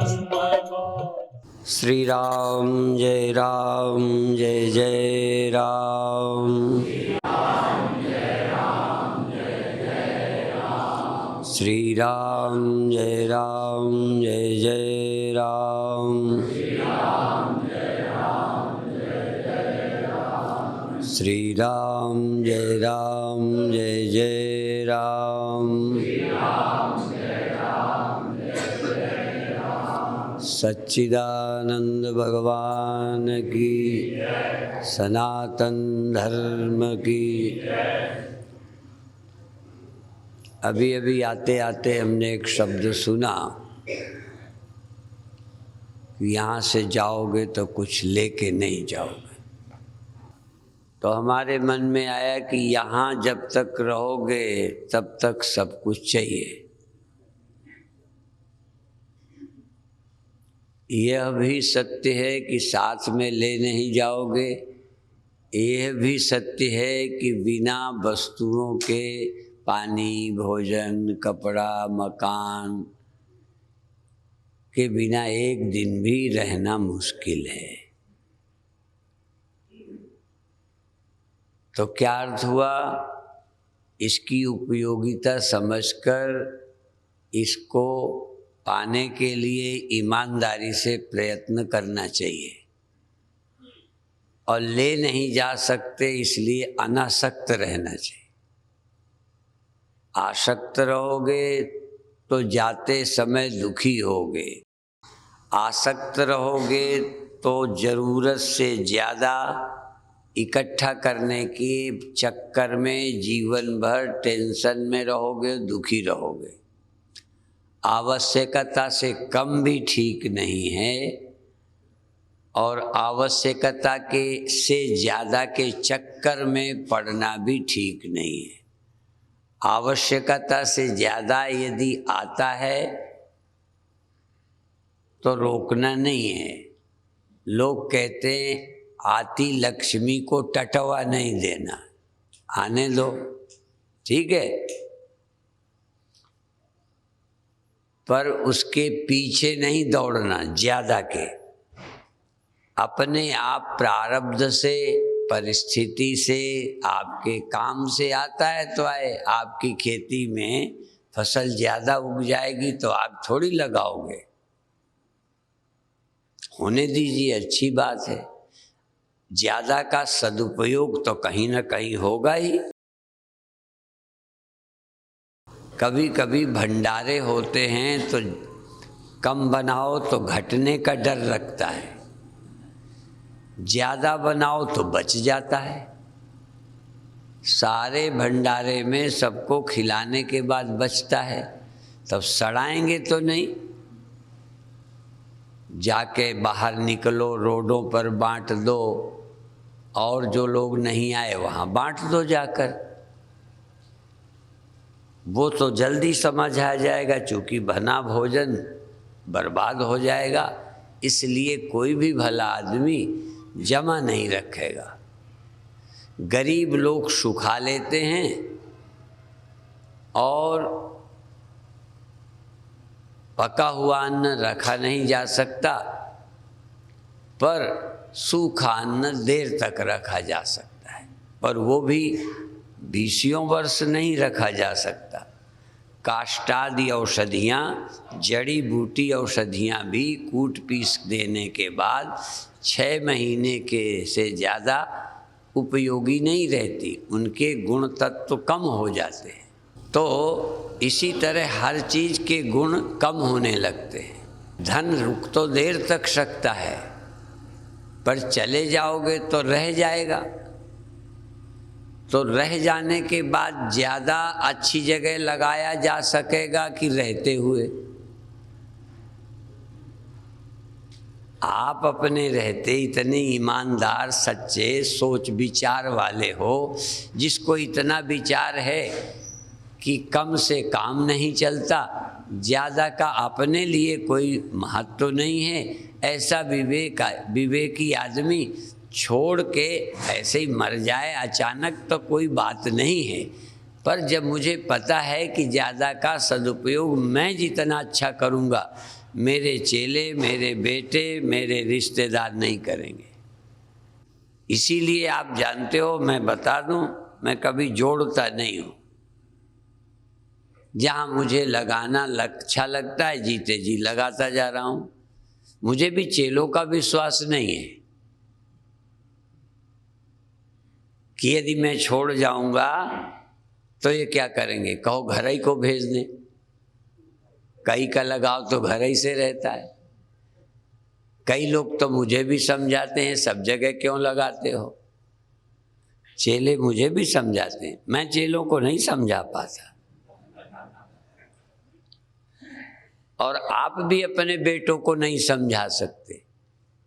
श्री राम जय जय राम। श्री राम जय जय राम। श्री राम जय जय राम। सच्चिदानंद भगवान की, सनातन धर्म की। अभी अभी आते आते हमने एक शब्द सुना, यहाँ से जाओगे तो कुछ लेके नहीं जाओगे। तो हमारे मन में आया कि यहाँ जब तक रहोगे तब तक सब कुछ चाहिए। यह भी सत्य है कि साथ में ले नहीं जाओगे। यह भी सत्य है कि बिना वस्तुओं के पानी, भोजन, कपड़ा, मकान के बिना एक दिन भी रहना मुश्किल है। तो क्या अर्थ हुआ? इसकी उपयोगिता समझकर इसको पाने के लिए ईमानदारी से प्रयत्न करना चाहिए। और ले नहीं जा सकते इसलिए अनासक्त रहना चाहिए। आसक्त रहोगे तो जाते समय दुखी होगे। आसक्त रहोगे तो ज़रूरत से ज़्यादा इकट्ठा करने के चक्कर में जीवन भर टेंशन में रहोगे, दुखी रहोगे। आवश्यकता से कम भी ठीक नहीं है और आवश्यकता के से ज़्यादा के चक्कर में पड़ना भी ठीक नहीं है। आवश्यकता से ज़्यादा यदि आता है तो रोकना नहीं है। लोग कहते हैं आती लक्ष्मी को टटवा नहीं देना, आने दो, ठीक है, पर उसके पीछे नहीं दौड़ना ज़्यादा के। अपने आप प्रारब्ध से, परिस्थिति से, आपके काम से आता है तो आए। आपकी खेती में फसल ज़्यादा उग जाएगी तो आप थोड़ी लगाओगे, होने दीजिए, अच्छी बात है। ज़्यादा का सदुपयोग तो कहीं ना कहीं होगा ही। कभी कभी भंडारे होते हैं तो कम बनाओ तो घटने का डर लगता है, ज़्यादा बनाओ तो बच जाता है। सारे भंडारे में सबको खिलाने के बाद बचता है, तब सड़ाएंगे तो नहीं। जाके बाहर निकलो, रोडों पर बांट दो, और जो लोग नहीं आए वहाँ बांट दो जाकर। वो तो जल्दी समझ आ जाएगा, चूँकि बना भोजन बर्बाद हो जाएगा, इसलिए कोई भी भला आदमी जमा नहीं रखेगा। गरीब लोग सुखा लेते हैं और पका हुआ अन्न रखा नहीं जा सकता, पर सूखा अन्न देर तक रखा जा सकता है, पर वो भी 20 वर्ष नहीं रखा जा सकता। काष्ठादि औषधियाँ, जड़ी बूटी औषधियाँ भी कूट पीस देने के बाद 6 महीने के से ज़्यादा उपयोगी नहीं रहती, उनके गुण तत्व कम हो जाते हैं। तो इसी तरह हर चीज़ के गुण कम होने लगते हैं। धन रुक तो देर तक सकता है, पर चले जाओगे तो रह जाएगा। तो रह जाने के बाद ज़्यादा अच्छी जगह लगाया जा सकेगा कि रहते हुए। आप अपने रहते इतने ईमानदार, सच्चे, सोच विचार वाले हो, जिसको इतना विचार है कि कम से काम नहीं चलता, ज़्यादा का अपने लिए कोई महत्व नहीं है, ऐसा विवेकी आदमी छोड़ के ऐसे ही मर जाए अचानक तो कोई बात नहीं है। पर जब मुझे पता है कि ज़्यादा का सदुपयोग मैं जितना अच्छा करूँगा मेरे चेले, मेरे बेटे, मेरे रिश्तेदार नहीं करेंगे। इसीलिए आप जानते हो, मैं बता दूं, मैं कभी जोड़ता नहीं हूं। जहां मुझे लगाना अच्छा लगता है, जीते जी लगाता जा रहा हूं। मुझे भी चेलों का विश्वास नहीं है कि यदि मैं छोड़ जाऊंगा तो ये क्या करेंगे, कहो घर ही को भेज दें। कई का लगाव तो घर ही से रहता है। कई लोग तो मुझे भी समझाते हैं, सब जगह क्यों लगाते हो। चेले मुझे भी समझाते हैं, मैं चेलों को नहीं समझा पाता। और आप भी अपने बेटों को नहीं समझा सकते।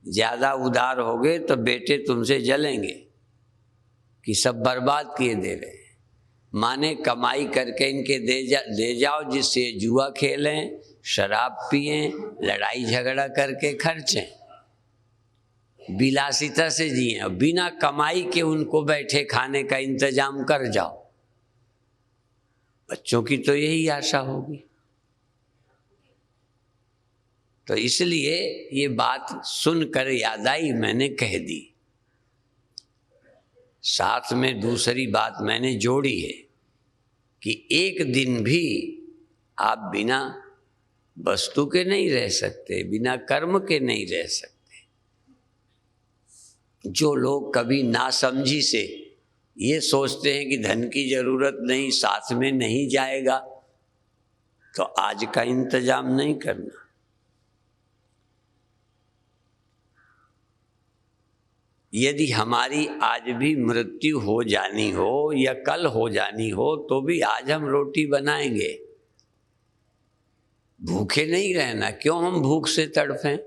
ज्यादा उदार होगे तो बेटे तुमसे जलेंगे कि सब बर्बाद किए दे रहे हैं। माने कमाई करके इनके दे जाओ, जिससे जुआ खेलें, शराब पिएं, लड़ाई झगड़ा करके खर्चें, विलासिता से जिए, बिना कमाई के उनको बैठे खाने का इंतजाम कर जाओ। बच्चों की तो यही आशा होगी। तो इसलिए ये बात सुनकर याद आई, मैंने कह दी। साथ में दूसरी बात मैंने जोड़ी है कि एक दिन भी आप बिना वस्तु के नहीं रह सकते, बिना कर्म के नहीं रह सकते। जो लोग कभी नासमझी से ये सोचते हैं कि धन की जरूरत नहीं, साथ में नहीं जाएगा, तो आज का इंतजाम नहीं करना। यदि हमारी आज भी मृत्यु हो जानी हो या कल हो जानी हो तो भी आज हम रोटी बनाएंगे। भूखे नहीं रहना। क्यों हम भूख से तड़फें?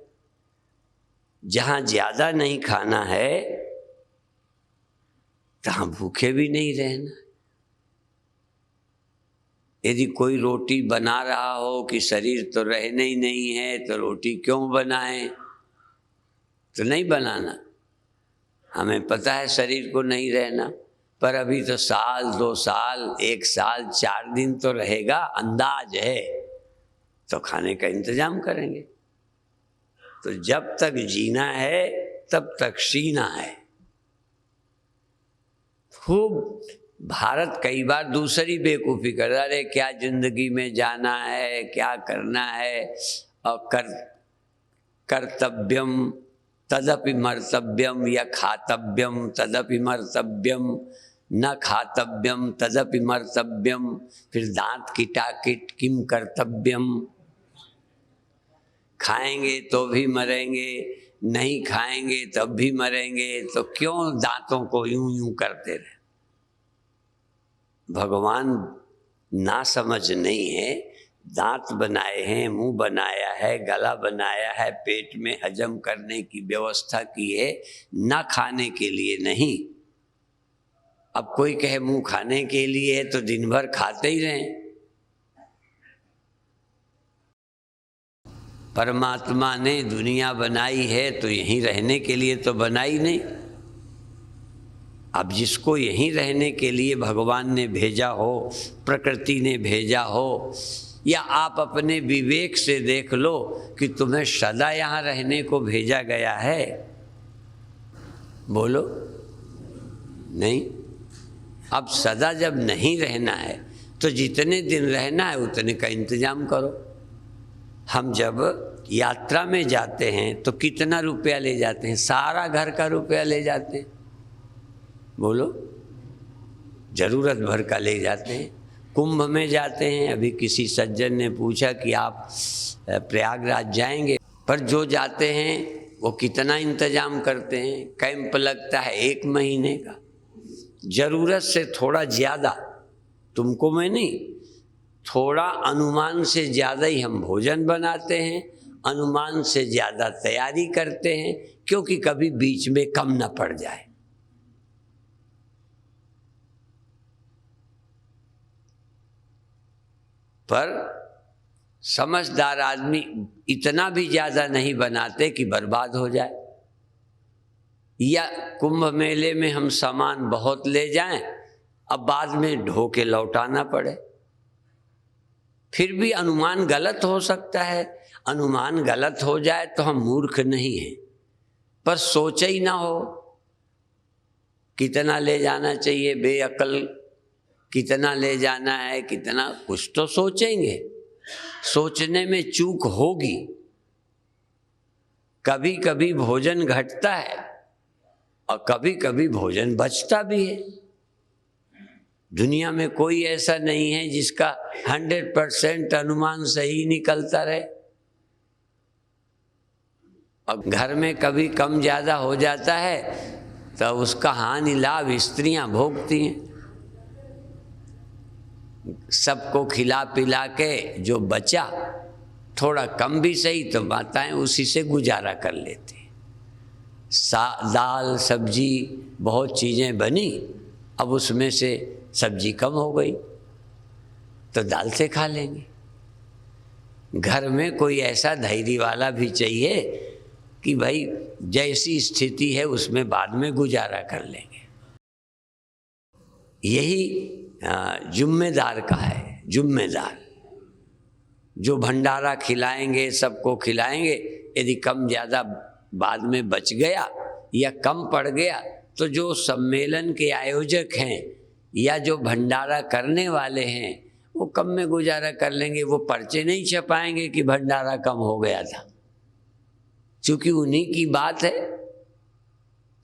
जहां ज्यादा नहीं खाना है तहां भूखे भी नहीं रहना। यदि कोई रोटी बना रहा हो कि शरीर तो रहने ही नहीं है तो रोटी क्यों बनाए, तो नहीं बनाना। हमें पता है शरीर को नहीं रहना, पर अभी तो साल, 2 साल, 1 साल, 4 दिन तो रहेगा, अंदाज है, तो खाने का इंतजाम करेंगे। तो जब तक जीना है तब तक सीना है। खूब भारत कई बार दूसरी बेवकूफ़ी कर रहा है, क्या जिंदगी में जाना है, क्या करना है, और कर्तव्यम तदपि मर्तव्यम या खातव्यम तदपि मर्तव्यम, न खातव्यम तदपि मर्तव्यम, फिर दांत किटाकिट किम कर्तव्यम। खाएंगे तो भी मरेंगे, नहीं खाएंगे तब भी मरेंगे, तो क्यों दांतों को यूं यूं करते रहे। भगवान ना समझ नहीं है। दांत बनाए हैं, मुंह बनाया है, गला बनाया है, पेट में हजम करने की व्यवस्था की है, ना खाने के लिए नहीं। अब कोई कहे मुंह खाने के लिए है तो दिन भर खाते ही रहें। परमात्मा ने दुनिया बनाई है तो यहीं रहने के लिए तो बनाई नहीं। अब जिसको यहीं रहने के लिए भगवान ने भेजा हो, प्रकृति ने भेजा हो, या आप अपने विवेक से देख लो कि तुम्हें सदा यहाँ रहने को भेजा गया है, बोलो नहीं। अब सदा जब नहीं रहना है तो जितने दिन रहना है उतने का इंतजाम करो। हम जब यात्रा में जाते हैं तो कितना रुपया ले जाते हैं? सारा घर का रुपया ले जाते हैं, बोलो, जरूरत भर का ले जाते हैं। कुंभ में जाते हैं, अभी किसी सज्जन ने पूछा कि आप प्रयागराज जाएंगे, पर जो जाते हैं वो कितना इंतजाम करते हैं। कैंप लगता है 1 महीने का, जरूरत से थोड़ा ज़्यादा, तुमको मैं नहीं, थोड़ा अनुमान से ज़्यादा ही हम भोजन बनाते हैं, अनुमान से ज़्यादा तैयारी करते हैं, क्योंकि कभी बीच में कम न पड़ जाए। पर समझदार आदमी इतना भी ज़्यादा नहीं बनाते कि बर्बाद हो जाए, या कुंभ मेले में हम सामान बहुत ले जाएं, अब बाद में ढो के लौटाना पड़े। फिर भी अनुमान गलत हो सकता है। अनुमान गलत हो जाए तो हम मूर्ख नहीं हैं, पर सोचा ही ना हो कितना ले जाना चाहिए, बेअक्ल कितना ले जाना है, कितना, कुछ तो सोचेंगे। सोचने में चूक होगी। कभी कभी भोजन घटता है और कभी कभी भोजन बचता भी है। दुनिया में कोई ऐसा नहीं है जिसका 100% अनुमान सही निकलता रहे। और घर में कभी कम ज़्यादा हो जाता है तो उसका हानि लाभ स्त्रियां भोगती हैं। सबको खिला पिला के जो बचा, थोड़ा कम भी सही, तो माताएं उसी से गुजारा कर लेती। दाल सब्जी बहुत चीज़ें बनी, अब उसमें से सब्जी कम हो गई तो दाल से खा लेंगे। घर में कोई ऐसा धैर्य वाला भी चाहिए कि भाई जैसी स्थिति है उसमें बाद में गुजारा कर लेंगे। यही जिम्मेदार का है। जिम्मेदार जो भंडारा खिलाएंगे, सबको खिलाएंगे, यदि कम ज़्यादा बाद में बच गया या कम पड़ गया तो जो सम्मेलन के आयोजक हैं या जो भंडारा करने वाले हैं वो कम में गुजारा कर लेंगे। वो पर्चे नहीं छपाएंगे कि भंडारा कम हो गया था, क्योंकि उन्हीं की बात है।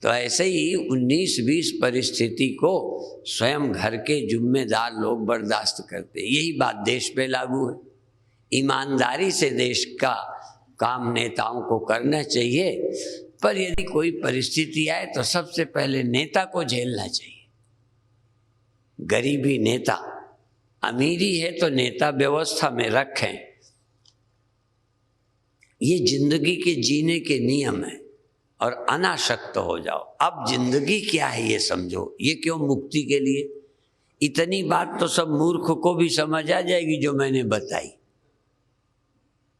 तो ऐसे ही 19-20 परिस्थिति को स्वयं घर के जिम्मेदार लोग बर्दाश्त करते। यही बात देश पे लागू है। ईमानदारी से देश का काम नेताओं को करना चाहिए, पर यदि कोई परिस्थिति आए तो सबसे पहले नेता को झेलना चाहिए। गरीबी नेता, अमीरी है तो नेता व्यवस्था में रखें। ये जिंदगी के जीने के नियम है। और अनासक्त हो जाओ। अब जिंदगी क्या है ये समझो। ये क्यों मुक्ति के लिए? इतनी बात तो सब मूर्ख को भी समझ आ जाएगी जो मैंने बताई।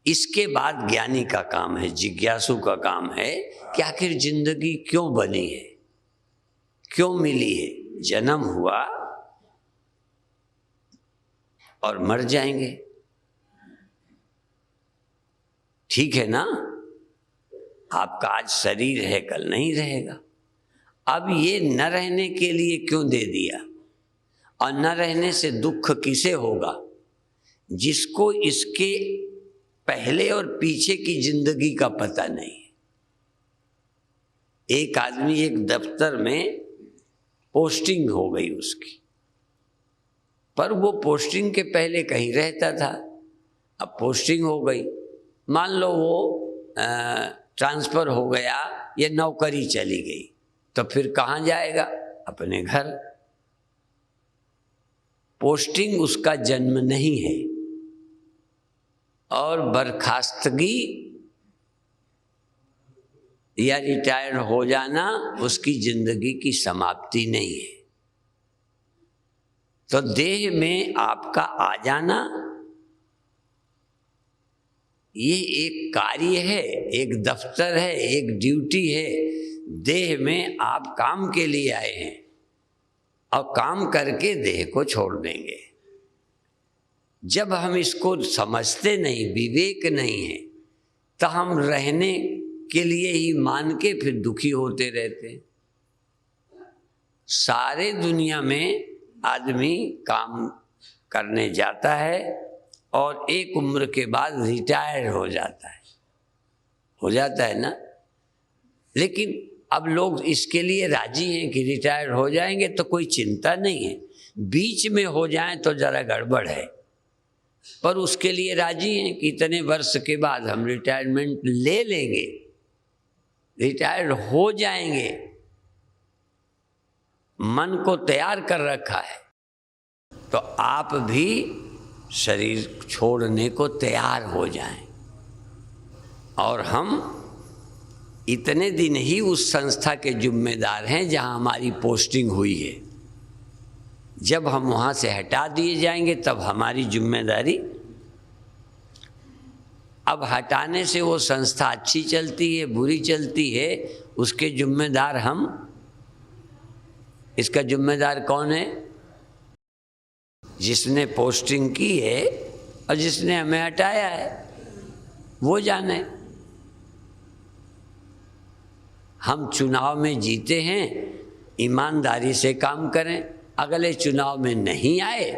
इसके बाद ज्ञानी का काम है, जिज्ञासु का काम है कि आखिर जिंदगी क्यों बनी है, क्यों मिली है। जन्म हुआ और मर जाएंगे, ठीक है ना। आपका आज शरीर है, कल नहीं रहेगा। अब ये न रहने के लिए क्यों दे दिया? और न रहने से दुख किसे होगा? जिसको इसके पहले और पीछे की जिंदगी का पता नहीं। एक आदमी एक दफ्तर में पोस्टिंग हो गई उसकी, पर वो पोस्टिंग के पहले कहीं रहता था। अब पोस्टिंग हो गई, मान लो वो ट्रांसफ़र हो गया या नौकरी चली गई, तो फिर कहाँ जाएगा? अपने घर। पोस्टिंग उसका जन्म नहीं है और बर्खास्तगी या रिटायर हो जाना उसकी जिंदगी की समाप्ति नहीं है। तो देह में आपका आ जाना ये एक कार्य है, एक दफ्तर है, एक ड्यूटी है। देह में आप काम के लिए आए हैं और काम करके देह को छोड़ देंगे। जब हम इसको समझते नहीं, विवेक नहीं है, तो हम रहने के लिए ही मान के फिर दुखी होते रहते। सारे दुनिया में आदमी काम करने जाता है और एक उम्र के बाद रिटायर हो जाता है ना। लेकिन अब लोग इसके लिए राजी हैं कि रिटायर हो जाएंगे तो कोई चिंता नहीं है, बीच में हो जाएं तो ज़रा गड़बड़ है, पर उसके लिए राजी हैं कि इतने वर्ष के बाद हम रिटायरमेंट ले लेंगे, रिटायर हो जाएंगे। मन को तैयार कर रखा है। तो आप भी शरीर छोड़ने को तैयार हो जाएं। और हम इतने दिन ही उस संस्था के जिम्मेदार हैं जहां हमारी पोस्टिंग हुई है। जब हम वहां से हटा दिए जाएंगे तब हमारी जिम्मेदारी। अब हटाने से वो संस्था अच्छी चलती है बुरी चलती है, उसके जिम्मेदार हम। इसका जिम्मेदार कौन है? जिसने पोस्टिंग की है और जिसने हमें हटाया है। वो जाने। हम चुनाव में जीते हैं, ईमानदारी से काम करें। अगले चुनाव में नहीं आए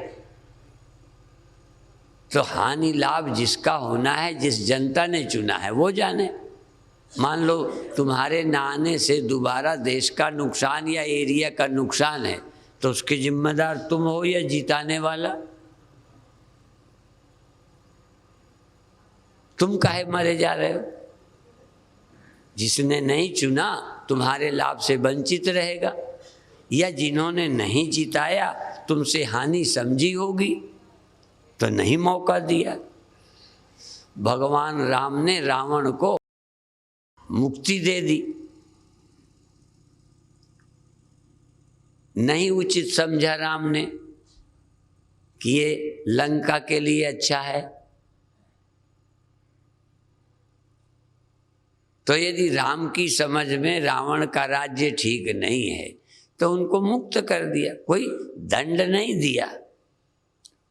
तो हानि लाभ जिसका होना है, जिस जनता ने चुना है वो जाने। मान लो तुम्हारे ना आने से दोबारा देश का नुकसान या एरिया का नुकसान है, तो उसके जिम्मेदार तुम हो या जिताने वाला? तुम काहे मरे जा रहे हो? जिसने नहीं चुना तुम्हारे लाभ से वंचित रहेगा, या जिन्होंने नहीं जिताया तुमसे हानि समझी होगी तो नहीं मौका दिया। भगवान राम ने रावण को मुक्ति दे दी, नहीं उचित समझा राम ने कि ये लंका के लिए अच्छा है। तो यदि राम की समझ में रावण का राज्य ठीक नहीं है तो उनको मुक्त कर दिया, कोई दंड नहीं दिया,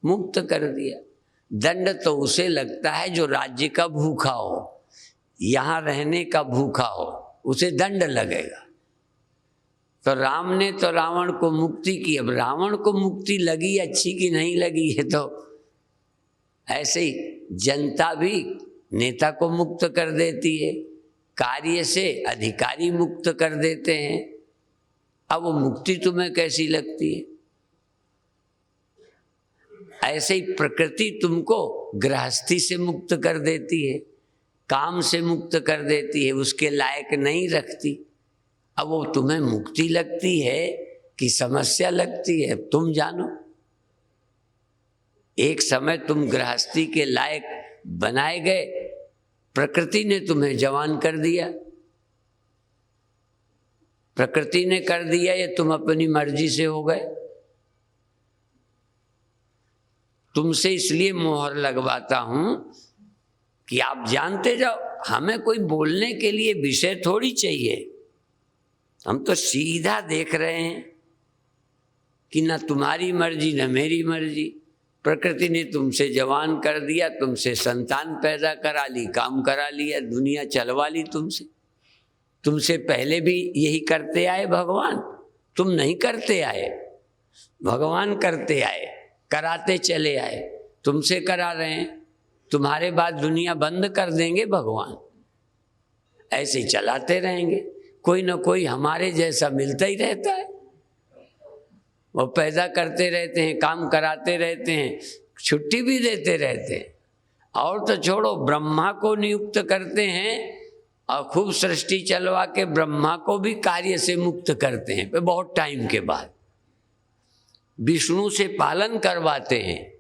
मुक्त कर दिया। दंड तो उसे लगता है जो राज्य का भूखा हो, यहाँ रहने का भूखा हो, उसे दंड लगेगा। तो राम ने तो रावण को मुक्ति की। अब रावण को मुक्ति लगी अच्छी कि नहीं लगी है, तो ऐसे ही जनता भी नेता को मुक्त कर देती है, कार्य से अधिकारी मुक्त कर देते हैं। अब वो मुक्ति तुम्हें कैसी लगती है? ऐसे ही प्रकृति तुमको गृहस्थी से मुक्त कर देती है, काम से मुक्त कर देती है, उसके लायक नहीं रखती। अब वो तुम्हें मुक्ति लगती है कि समस्या लगती है, तुम जानो। एक समय तुम गृहस्थी के लायक बनाए गए, प्रकृति ने तुम्हें जवान कर दिया। प्रकृति ने कर दिया या तुम अपनी मर्जी से हो गए? तुमसे इसलिए मोहर लगवाता हूं कि आप जानते जाओ, हमें कोई बोलने के लिए विषय थोड़ी चाहिए। हम तो सीधा देख रहे हैं कि ना तुम्हारी मर्जी ना मेरी मर्जी। प्रकृति ने तुमसे जवान कर दिया, तुमसे संतान पैदा करा ली, काम करा लिया, दुनिया चलवा ली तुमसे। तुमसे पहले भी यही करते आए भगवान, तुम नहीं करते आए, भगवान करते आए, कराते चले आए, तुमसे करा रहे हैं। तुम्हारे बाद दुनिया बंद कर देंगे भगवान, ऐसे ही चलाते रहेंगे। कोई ना कोई हमारे जैसा मिलता ही रहता है, वो पैदा करते रहते हैं, काम कराते रहते हैं, छुट्टी भी देते रहते हैं। और तो छोड़ो, ब्रह्मा को नियुक्त करते हैं और खूब सृष्टि चलवा के ब्रह्मा को भी कार्य से मुक्त करते हैं बहुत टाइम के बाद। विष्णु से पालन करवाते हैं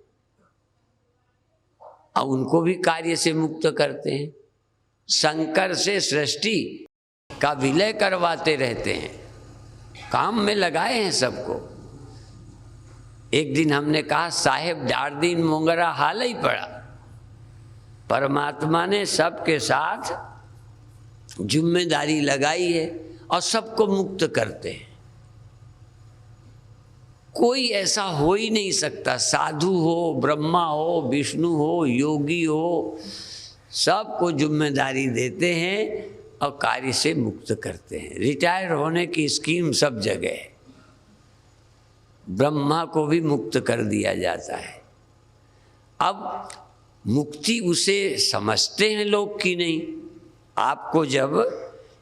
और उनको भी कार्य से मुक्त करते हैं। शंकर से सृष्टि का विलय करवाते रहते हैं, काम में लगाए हैं सबको। एक दिन हमने कहा, साहेब डार दिन मोंगरा हाल ही पड़ा। परमात्मा ने सबके साथ जिम्मेदारी लगाई है और सबको मुक्त करते हैं। कोई ऐसा हो ही नहीं सकता, साधु हो, ब्रह्मा हो, विष्णु हो, योगी हो, सबको जिम्मेदारी देते हैं और कार्य से मुक्त करते हैं। रिटायर होने की स्कीम सब जगह है। ब्रह्मा को भी मुक्त कर दिया जाता है। अब मुक्ति उसे समझते हैं लोग कि नहीं। आपको जब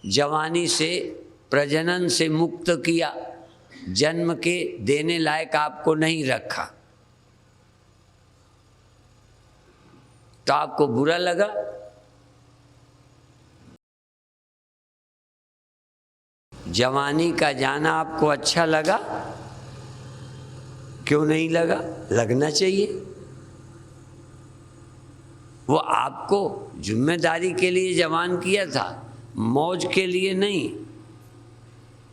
जवानी से, प्रजनन से मुक्त किया, जन्म के देने लायक आपको नहीं रखा, तो आपको बुरा लगा? जवानी का जाना आपको अच्छा लगा? क्यों नहीं लगा? लगना चाहिए। वो आपको जिम्मेदारी के लिए जवान किया था, मौज के लिए नहीं,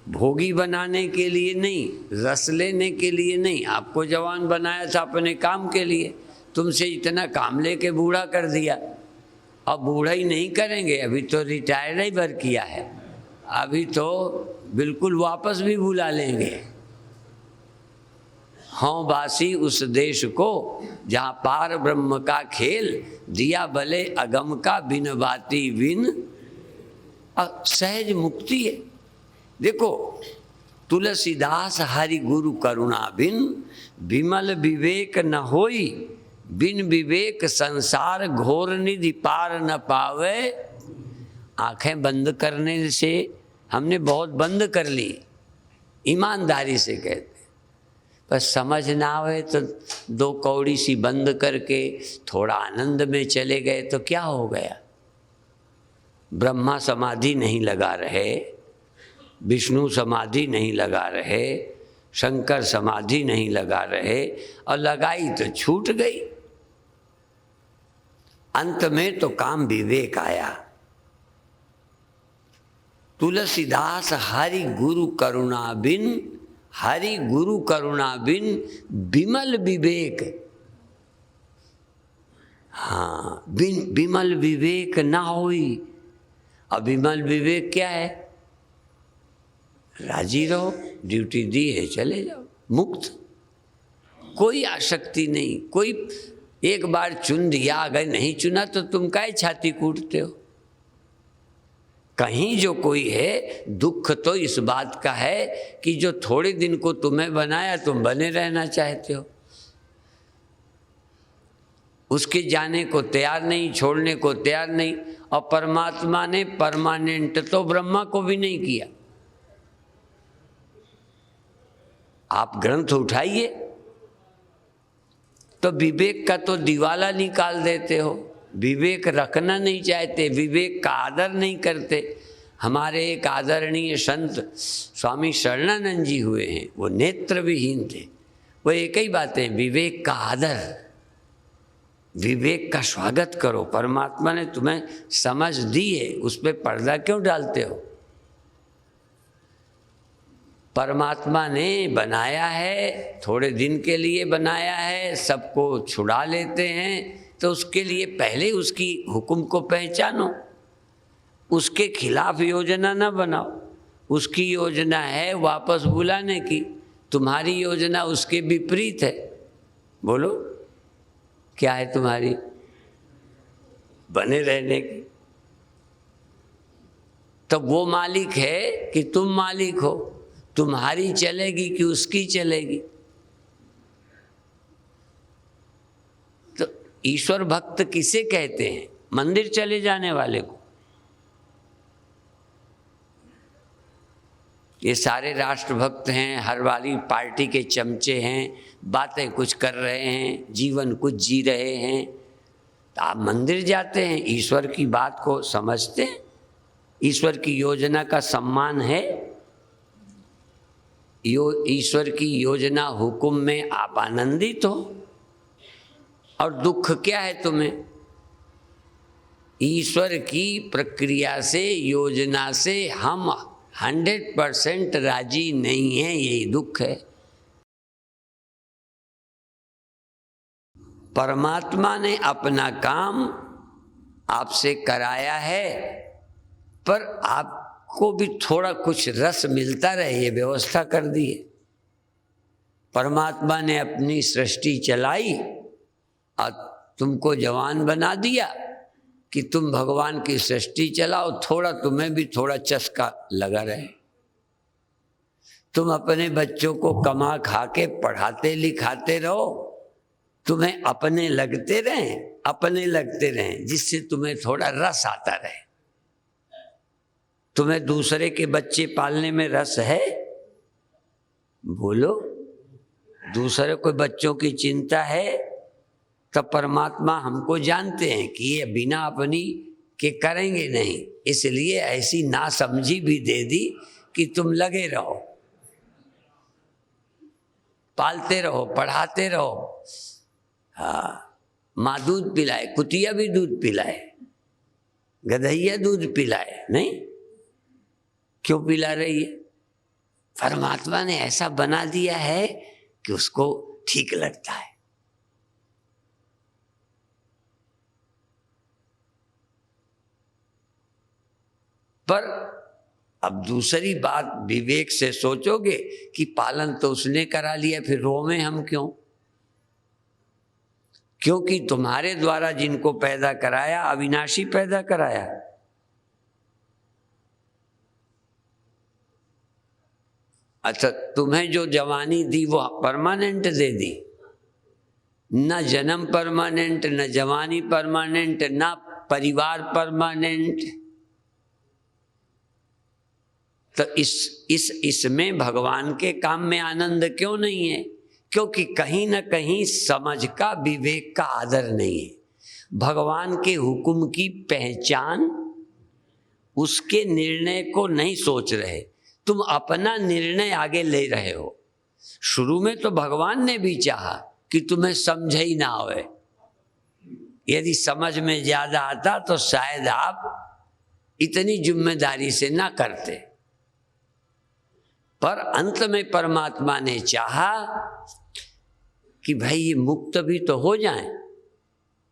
भोगी बनाने के लिए नहीं, रस लेने के लिए नहीं। आपको जवान बनाया था अपने काम के लिए। तुमसे इतना काम लेके बूढ़ा कर दिया। अब बूढ़ा ही नहीं करेंगे, अभी तो रिटायर ही भर किया है, अभी तो बिल्कुल वापस भी बुला लेंगे। हाँ, बासी उस देश को जहाँ पार ब्रह्म का खेल, दिया भले अगम का बिन बाती बिन सहज मुक्ति है। देखो, तुलसीदास हरि गुरु करुणा बिन विमल विवेक न होई, बिन विवेक संसार घोर निधि पार न पावे। आंखें बंद करने से हमने बहुत बंद कर ली, ईमानदारी से कहते, पर समझ ना आवे तो दो कौड़ी सी बंद करके थोड़ा आनंद में चले गए तो क्या हो गया? ब्रह्मा समाधि नहीं लगा रहे, विष्णु समाधि नहीं लगा रहे, शंकर समाधि नहीं लगा रहे, और लगाई तो छूट गई। अंत में तो काम विवेक आया। तुलसीदास हरि गुरु करुणा बिन, हरि गुरु करुणा बिन विमल विवेक, हाँ, बिन विमल विवेक ना होई। अब विमल विवेक क्या है? राजी रहो, ड्यूटी दी है चले जाओ, मुक्त, कोई आसक्ति नहीं। कोई एक बार चुन दिया, अगर नहीं चुना तो तुम काहे छाती कूटते हो? कहीं जो कोई है, दुख तो इस बात का है कि जो थोड़े दिन को तुम्हें बनाया तुम बने रहना चाहते हो, उसके जाने को तैयार नहीं, छोड़ने को तैयार नहीं। और परमात्मा ने परमानेंट तो ब्रह्मा को भी नहीं किया। आप ग्रंथ उठाइए तो विवेक का तो दिवाला निकाल देते हो, विवेक रखना नहीं चाहते, विवेक का आदर नहीं करते। हमारे एक आदरणीय संत स्वामी शरणानंद जी हुए हैं, वो नेत्र विहीन थे। वो एक ही बात है, विवेक का आदर, विवेक का स्वागत करो। परमात्मा ने तुम्हें समझ दी है, उस पर पर्दा क्यों डालते हो? परमात्मा ने बनाया है, थोड़े दिन के लिए बनाया है, सबको छुड़ा लेते हैं, तो उसके लिए पहले उसकी हुक्म को पहचानो, उसके खिलाफ योजना ना बनाओ। उसकी योजना है वापस बुलाने की, तुम्हारी योजना उसके विपरीत है। बोलो क्या है तुम्हारी? बने रहने की। तो वो मालिक है कि तुम मालिक हो? तुम्हारी चलेगी कि उसकी चलेगी? तो ईश्वर भक्त किसे कहते हैं? मंदिर चले जाने वाले को। ये सारे राष्ट्रभक्त हैं, हर वाली पार्टी के चमचे हैं, बातें कुछ कर रहे हैं, जीवन कुछ जी रहे हैं। तो आप मंदिर जाते हैं, ईश्वर की बात को समझते हैं, ईश्वर की योजना का सम्मान है। ईश्वर की योजना हुक्म में आप आनंदित हो। और दुख क्या है तुम्हें? ईश्वर की प्रक्रिया से, योजना से हम 100% राजी नहीं है, यही दुख है। परमात्मा ने अपना काम आपसे कराया है, पर आपको भी थोड़ा कुछ रस मिलता रहे, ये व्यवस्था कर दी है। परमात्मा ने अपनी सृष्टि चलाई और तुमको जवान बना दिया कि तुम भगवान की सृष्टि चलाओ, थोड़ा तुम्हें भी थोड़ा चस्का लगा रहे। तुम अपने बच्चों को कमा खा के पढ़ाते लिखाते रहो, तुम्हें अपने लगते रहें, जिससे तुम्हें थोड़ा रस आता रहे। तुम्हें दूसरे के बच्चे पालने में रस है? बोलो, दूसरे को बच्चों की चिंता है? तब परमात्मा हमको जानते हैं कि ये बिना अपनी के करेंगे नहीं, इसलिए ऐसी नासमझी भी दे दी कि तुम लगे रहो, पालते रहो, पढ़ाते रहो। हाँ, माँ दूध पिलाए, कुतिया भी दूध पिलाए, गधैया दूध पिलाए, नहीं? क्यों पिला रही है? परमात्मा ने ऐसा बना दिया है कि उसको ठीक लगता है। पर अब दूसरी बात, विवेक से सोचोगे कि पालन तो उसने करा लिया, फिर रोवे हम क्यों? क्योंकि तुम्हारे द्वारा जिनको पैदा कराया अविनाशी पैदा कराया। अच्छा, तुम्हें जो जवानी दी वो परमानेंट दे दी? न जन्म परमानेंट, न जवानी परमानेंट, न परिवार परमानेंट। तो इसमें भगवान के काम में आनंद क्यों नहीं है? क्योंकि कहीं न कहीं समझ का, विवेक का आदर नहीं है। भगवान के हुक्म की पहचान, उसके निर्णय को नहीं सोच रहे, तुम अपना निर्णय आगे ले रहे हो। शुरू में तो भगवान ने भी चाहा कि तुम्हें समझ ही ना आवे। यदि समझ में ज्यादा आता तो शायद आप इतनी जिम्मेदारी से ना करते। पर अंत में परमात्मा ने चाहा कि भाई ये मुक्त भी तो हो जाएं।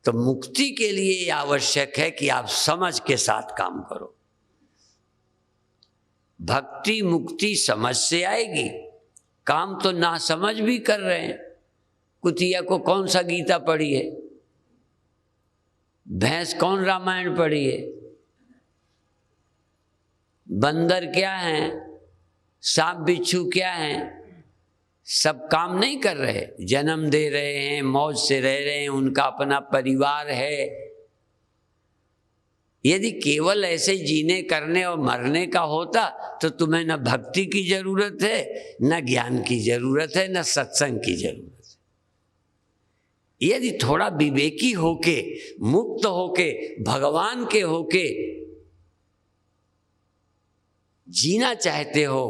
तो मुक्ति के लिए आवश्यक है कि आप समझ के साथ काम करो। भक्ति मुक्ति समझ से आएगी। काम तो ना समझ भी कर रहे हैं। कुतिया को कौन सा गीता पढ़ी है? भैंस कौन रामायण पढ़ी है? बंदर क्या है? सांप बिच्छू क्या है? सब काम नहीं कर रहे, जन्म दे रहे हैं, मौज से रह रहे हैं, उनका अपना परिवार है। यदि केवल ऐसे जीने करने और मरने का होता तो तुम्हें न भक्ति की जरूरत है, न ज्ञान की जरूरत है, न सत्संग की जरूरत है। यदि थोड़ा विवेकी होके, मुक्त होके, भगवान के होके जीना चाहते हो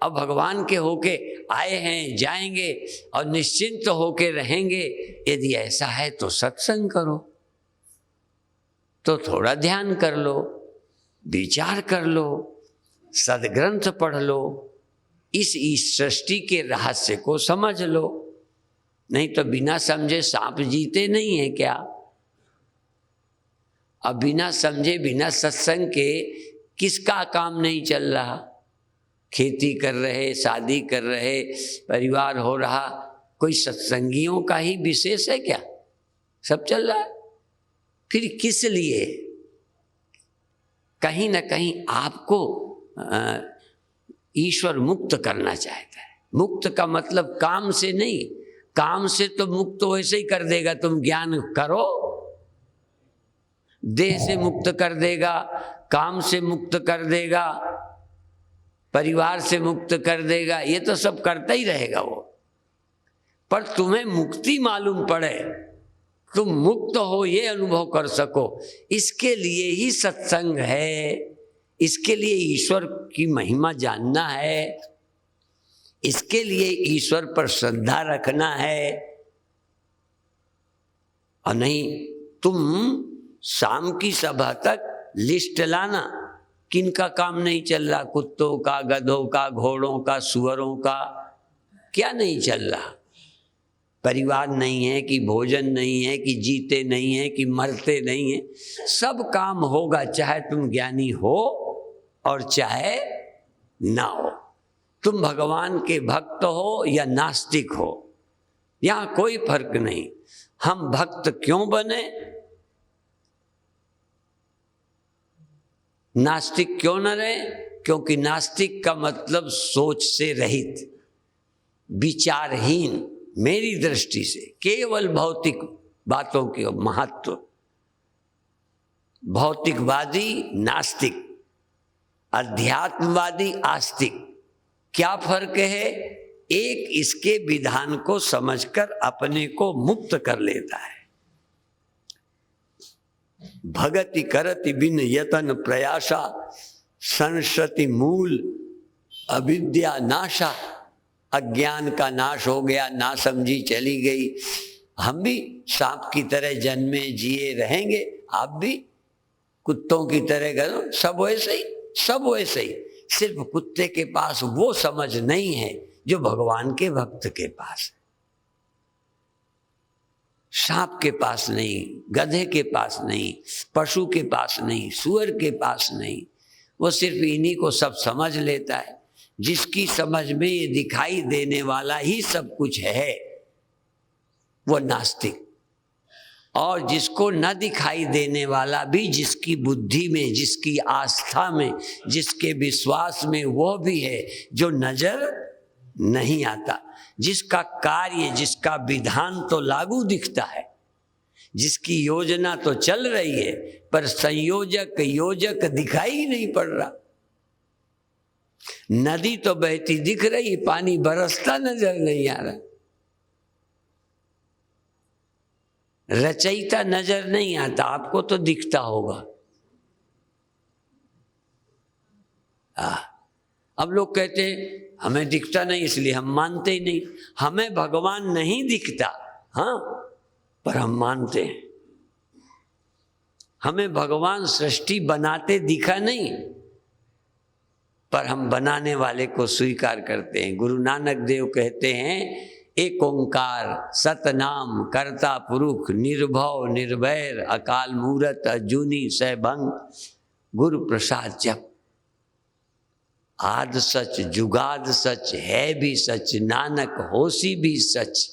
और भगवान के होके आए हैं, जाएंगे और निश्चिंत होके रहेंगे, यदि ऐसा है तो सत्संग करो, तो थोड़ा ध्यान कर लो, विचार कर लो, सदग्रंथ पढ़ लो, इस सृष्टि के रहस्य को समझ लो। नहीं तो बिना समझे सांप जीते नहीं है क्या? अब बिना समझे, बिना सत्संग के किसका काम नहीं चल रहा? खेती कर रहे, शादी कर रहे, परिवार हो रहा, कोई सत्संगियों का ही विशेष है क्या? सब चल रहा है। फिर किस लिए? कहीं ना कहीं आपको ईश्वर मुक्त करना चाहता है। मुक्त का मतलब काम से नहीं, काम से तो मुक्त तो वैसे ही कर देगा। तुम ज्ञान करो, देह से मुक्त कर देगा, काम से मुक्त कर देगा, परिवार से मुक्त कर देगा, ये तो सब करता ही रहेगा वो। पर तुम्हें मुक्ति मालूम पड़े, तुम मुक्त हो ये अनुभव कर सको, इसके लिए ही सत्संग है। इसके लिए ईश्वर की महिमा जानना है, इसके लिए ईश्वर पर श्रद्धा रखना है। और नहीं तुम शाम की सभा तक लिस्ट लाना, किनका काम नहीं चल रहा, कुत्तों का, गधों का, घोड़ों का, सुअरों का, क्या नहीं चल रहा? परिवार नहीं है कि भोजन नहीं है कि जीते नहीं है कि मरते नहीं है, सब काम होगा, चाहे तुम ज्ञानी हो और चाहे ना हो। तुम भगवान के भक्त हो या नास्तिक हो, यहाँ कोई फर्क नहीं। हम भक्त क्यों बने, नास्तिक क्यों न रहे? क्योंकि नास्तिक का मतलब सोच से रहित, विचारहीन, मेरी दृष्टि से केवल भौतिक बातों के महत्व। भौतिकवादी नास्तिक, अध्यात्मवादी आस्तिक। क्या फर्क है? एक इसके विधान को समझकर अपने को मुक्त कर लेता है। भगति करति बिन यतन प्रयासा, संसति मूल अविद्या नाशा। अज्ञान का नाश हो गया, ना समझी चली गई। हम भी सांप की तरह जन्मे जिए रहेंगे, आप भी कुत्तों की तरह करो, सब वैसे ही, सब वैसे ही। सिर्फ कुत्ते के पास वो समझ नहीं है जो भगवान के भक्त के पास है। सांप के पास नहीं, गधे के पास नहीं, पशु के पास नहीं, सुअर के पास नहीं। वो सिर्फ इन्हीं को सब समझ लेता है। जिसकी समझ में ये दिखाई देने वाला ही सब कुछ है, वो नास्तिक। और जिसको न दिखाई देने वाला भी, जिसकी बुद्धि में, जिसकी आस्था में, जिसके विश्वास में वो भी है, जो नजर नहीं आता, जिसका कार्य, जिसका विधान तो लागू दिखता है, जिसकी योजना तो चल रही है, पर संयोजक योजक दिखाई ही नहीं पड़ रहा। नदी तो बहती दिख रही, पानी बरसता नजर नहीं आ रहा। रचयिता नजर नहीं आता, आपको तो दिखता होगा। अब लोग कहते हैं हमें दिखता नहीं इसलिए हम मानते ही नहीं। हमें भगवान नहीं दिखता, हाँ, पर हम मानते हैं। हमें भगवान सृष्टि बनाते दिखा नहीं, पर हम बनाने वाले को स्वीकार करते हैं। गुरु नानक देव कहते हैं, एक ओंकार सतनाम करता पुरुष, निर्भव निर्वैर अकाल मूरत अजूनी सहभंग, गुरु प्रसाद जप। आद सच जुगाद सच, है भी सच नानक होसी भी सच।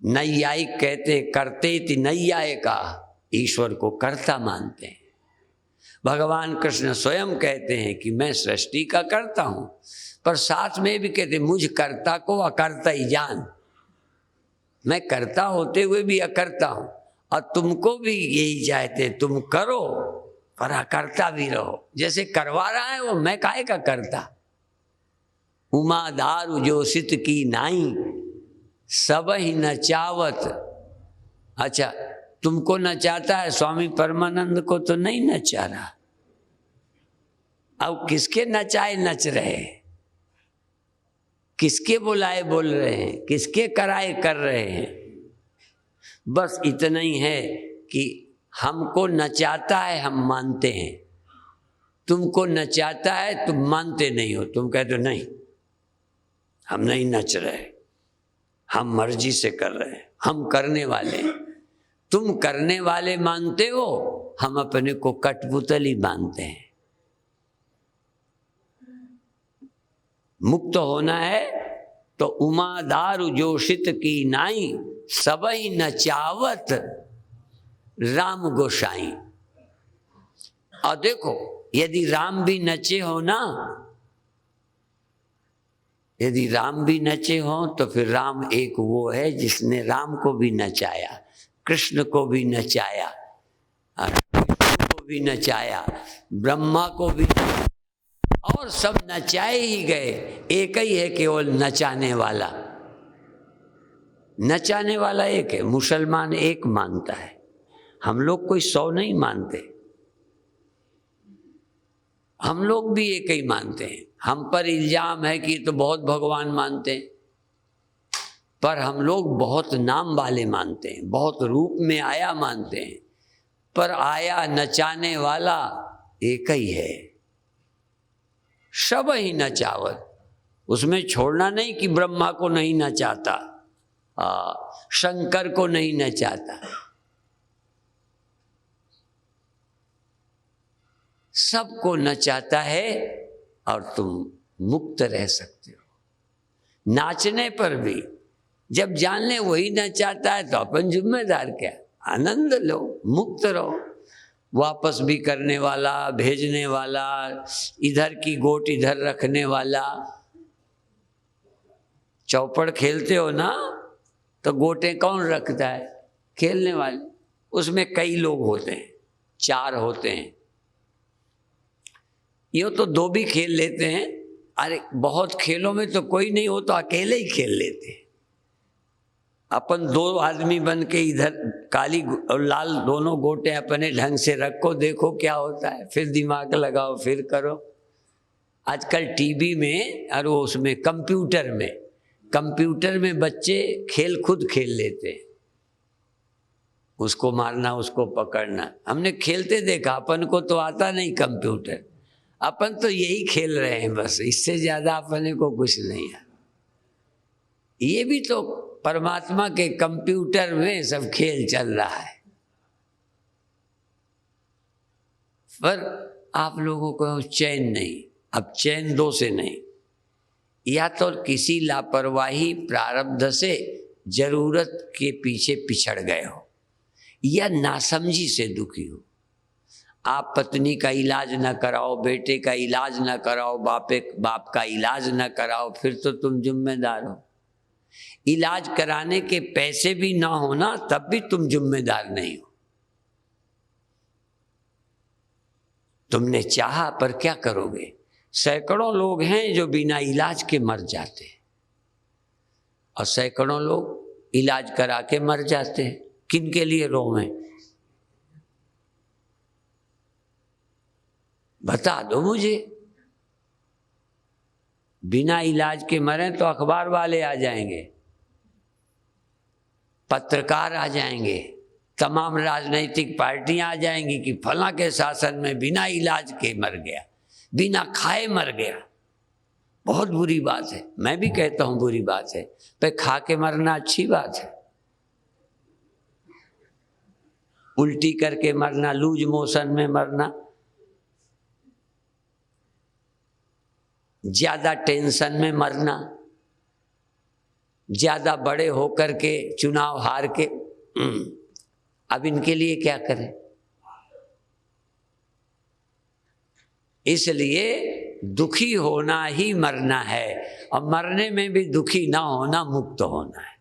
नैयायिक कहते करते ति नैयायिका, ईश्वर को कर्ता मानते हैं। भगवान कृष्ण स्वयं कहते हैं कि मैं सृष्टि का कर्ता हूं, पर साथ में भी कहते मुझ कर्ता को अकर्ता ही जान। मैं कर्ता होते हुए भी अकर्ता हूं, और तुमको भी यही चाहते, तुम करो पर अकर्ता भी रहो। जैसे करवा रहा है वो, मैं काहे का करता। उमा दारू जो सित की नाई, सब ही नचावत। अच्छा, तुमको नचाता है, स्वामी परमानंद को तो नहीं नचा रहा। अब किसके नचाए नच रहे हैं, किसके बुलाए बोल रहे हैं, किसके कराए कर रहे हैं। बस इतना ही है कि हमको नचाता है, हम मानते हैं। तुमको नचाता है, तुम मानते नहीं हो। तुम कहते हो नहीं, हम नहीं नच रहे, हम मर्जी से कर रहे हैं, हम करने वाले हैं। तुम करने वाले मानते हो, हम अपने को कठपुतली मानते हैं। मुक्त होना है तो उमा दारू जोशित की नाई, सबई नचावत राम गोसाई। और देखो, यदि राम भी नचे हो ना, यदि राम भी नचे हो, तो फिर राम एक वो है जिसने राम को भी नचाया, कृष्ण को भी नचाया, विष्णु को भी नचाया, ब्रह्मा को भी, और सब नचाए ही गए। एक ही है केवल नचाने वाला। नचाने वाला एक है। मुसलमान एक मानता है, हम लोग कोई 100 नहीं मानते। हम लोग भी एक ही मानते हैं। हम पर इल्जाम है कि तो बहुत भगवान मानते हैं, पर हम लोग बहुत नाम वाले मानते हैं, बहुत रूप में आया मानते हैं। पर आया नचाने वाला एक ही है, सब ही नचावत। उसमें छोड़ना नहीं कि ब्रह्मा को नहीं नचाता, शंकर को नहीं नचाता, सबको नचाता है और तुम मुक्त रह सकते हो। नाचने पर भी जब जान ले वही नचाता है तो अपन जिम्मेदार क्या, आनंद लो, मुक्त रहो। वापस भी करने वाला, भेजने वाला, इधर की गोट इधर रखने वाला। चौपड़ खेलते हो ना, तो गोटें कौन रखता है, खेलने वाले। उसमें कई लोग होते हैं, 4 होते हैं। यूँ तो 2 भी खेल लेते हैं, अरे बहुत खेलों में तो कोई नहीं हो तो अकेले ही खेल लेते हैं। अपन 2 आदमी बन के इधर काली और लाल दोनों गोटे अपने ढंग से रखो, देखो क्या होता है, फिर दिमाग लगाओ, फिर करो। आजकल टीवी में और वो उसमें कंप्यूटर में बच्चे खेल खुद खेल लेते हैं। उसको मारना, उसको पकड़ना, हमने खेलते देखा। अपन को तो आता नहीं कंप्यूटर, अपन तो यही खेल रहे हैं बस, इससे ज्यादा अपने को कुछ नहीं है। ये भी तो परमात्मा के कंप्यूटर में सब खेल चल रहा है। पर आप लोगों को चैन नहीं। अब चैन 2 से नहीं, या तो किसी लापरवाही प्रारब्ध से जरूरत के पीछे पिछड़ गए हो, या नासमझी से दुखी हो। आप पत्नी का इलाज न कराओ, बेटे का इलाज न कराओ, बाप का इलाज न कराओ, फिर तो तुम जिम्मेदार हो। इलाज कराने के पैसे भी ना हो ना, तब भी तुम जिम्मेदार नहीं हो। तुमने चाहा पर क्या करोगे। सैकड़ों लोग हैं जो बिना इलाज के मर जाते हैं और सैकड़ों लोग इलाज करा के मर जाते हैं। किन के लिए रोवें, बता दो मुझे। बिना इलाज के मरे तो अखबार वाले आ जाएंगे, पत्रकार आ जाएंगे, तमाम राजनीतिक पार्टियां आ जाएंगी कि फला के शासन में बिना इलाज के मर गया, बिना खाए मर गया। बहुत बुरी बात है, मैं भी कहता हूं बुरी बात है, पर खा के मरना अच्छी बात है। उल्टी करके मरना, लूज मोशन में मरना, ज्यादा टेंशन में मरना, ज्यादा बड़े होकर के चुनाव हार के, अब इनके लिए क्या करें। इसलिए दुखी होना ही मरना है, और मरने में भी दुखी ना होना, मुक्त होना है।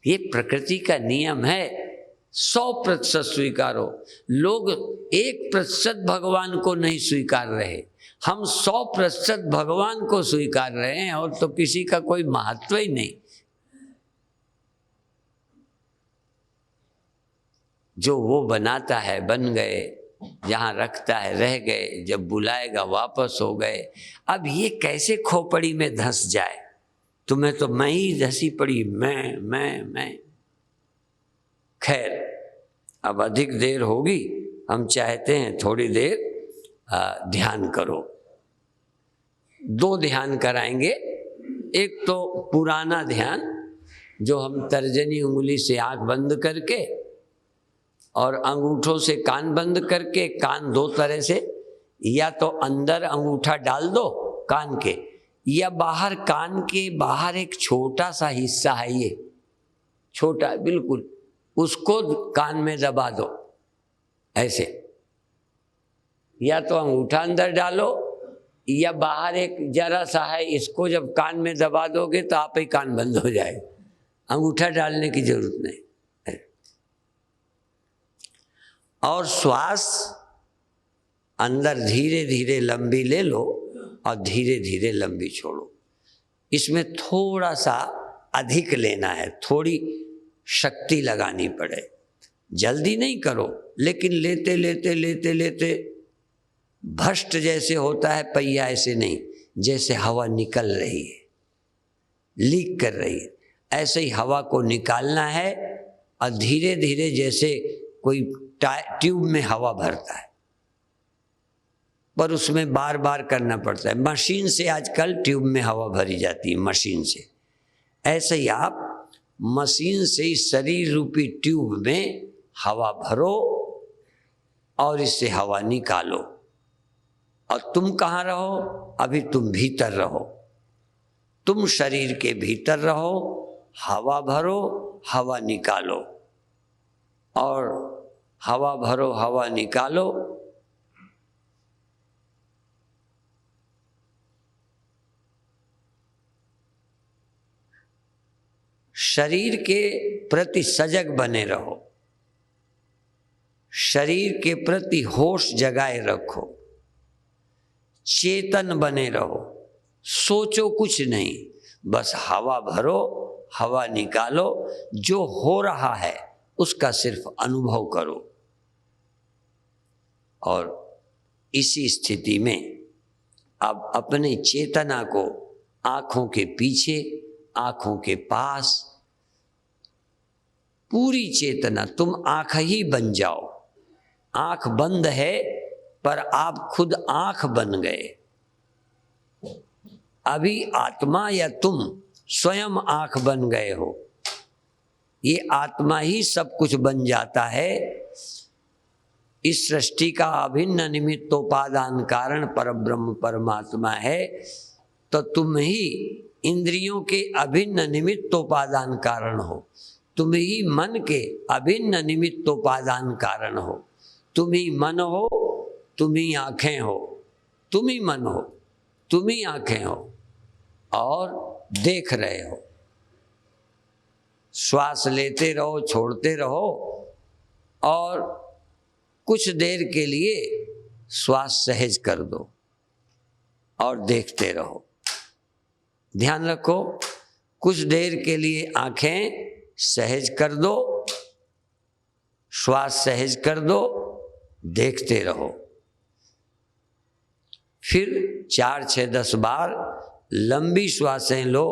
ये प्रकृति का नियम है। 100% स्वीकारो। लोग 1% भगवान को नहीं स्वीकार रहे, हम 100% भगवान को स्वीकार रहे हैं, और तो किसी का कोई महत्व ही नहीं। जो वो बनाता है बन गए, जहाँ रखता है रह गए, जब बुलाएगा वापस हो गए। अब ये कैसे खोपड़ी में धंस जाए। तुम्हें तो मैं ही धंसी पड़ी, मैं। खैर, अब अधिक देर होगी, हम चाहते हैं थोड़ी देर ध्यान करो। 2 ध्यान कराएंगे। एक तो पुराना ध्यान, जो हम तर्जनी उंगली से आंख बंद करके और अंगूठों से कान बंद करके, कान 2 तरह से, या तो अंदर अंगूठा डाल दो कान के, या बाहर कान के बाहर एक छोटा सा हिस्सा है, ये छोटा बिल्कुल, उसको कान में दबा दो ऐसे। या तो अंगूठा अंदर डालो, या बाहर एक जरा सा है, इसको जब कान में दबा दोगे तो आप ही कान बंद हो जाएगा। अंगूठा डालने की जरूरत नहीं। और श्वास अंदर धीरे धीरे लंबी ले लो और धीरे धीरे लंबी छोड़ो। इसमें थोड़ा सा अधिक लेना है, थोड़ी शक्ति लगानी पड़े। जल्दी नहीं करो, लेकिन लेते लेते लेते लेते भ्रष्ट जैसे होता है पहिया, ऐसे नहीं, जैसे हवा निकल रही है, लीक कर रही है, ऐसे ही हवा को निकालना है। और धीरे धीरे जैसे कोई ट्यूब में हवा भरता है, पर उसमें बार बार करना पड़ता है। मशीन से आजकल ट्यूब में हवा भरी जाती है, मशीन से। ऐसे ही आप मशीन से इस शरीर रूपी ट्यूब में हवा भरो और इससे हवा निकालो। और तुम कहाँ रहो? अभी तुम भीतर रहो, तुम शरीर के भीतर रहो, हवा भरो, हवा निकालो, और हवा भरो, हवा निकालो। शरीर के प्रति सजग बने रहो, शरीर के प्रति होश जगाए रखो, चेतन बने रहो। सोचो कुछ नहीं, बस हवा भरो, हवा निकालो, जो हो रहा है उसका सिर्फ अनुभव करो। और इसी स्थिति में अब अपने चेतना को आँखों के पीछे, आँखों के पास, पूरी चेतना, तुम आँख ही बन जाओ। आँख बंद है पर आप खुद आँख बन गए। अभी आत्मा या तुम स्वयं आँख बन गए हो। ये आत्मा ही सब कुछ बन जाता है। इस सृष्टि का अभिन्न निमित्तोपादान कारण परब्रह्म परमात्मा है, तो तुम ही इंद्रियों के अभिन्न निमित्तोपादान कारण हो। तुम ही मन के अभिन्न निमित्तोपादान कारण हो। तुम ही मन हो, तुम ही आँखें हो, तुम ही मन हो, तुम ही आँखें हो और देख रहे हो। श्वास लेते रहो, छोड़ते रहो और कुछ देर के लिए श्वास सहज कर दो और देखते रहो। ध्यान रखो, कुछ देर के लिए आंखें सहज कर दो, श्वास सहज कर दो, देखते रहो। फिर 4, 6, 10 बार लंबी श्वासें लो,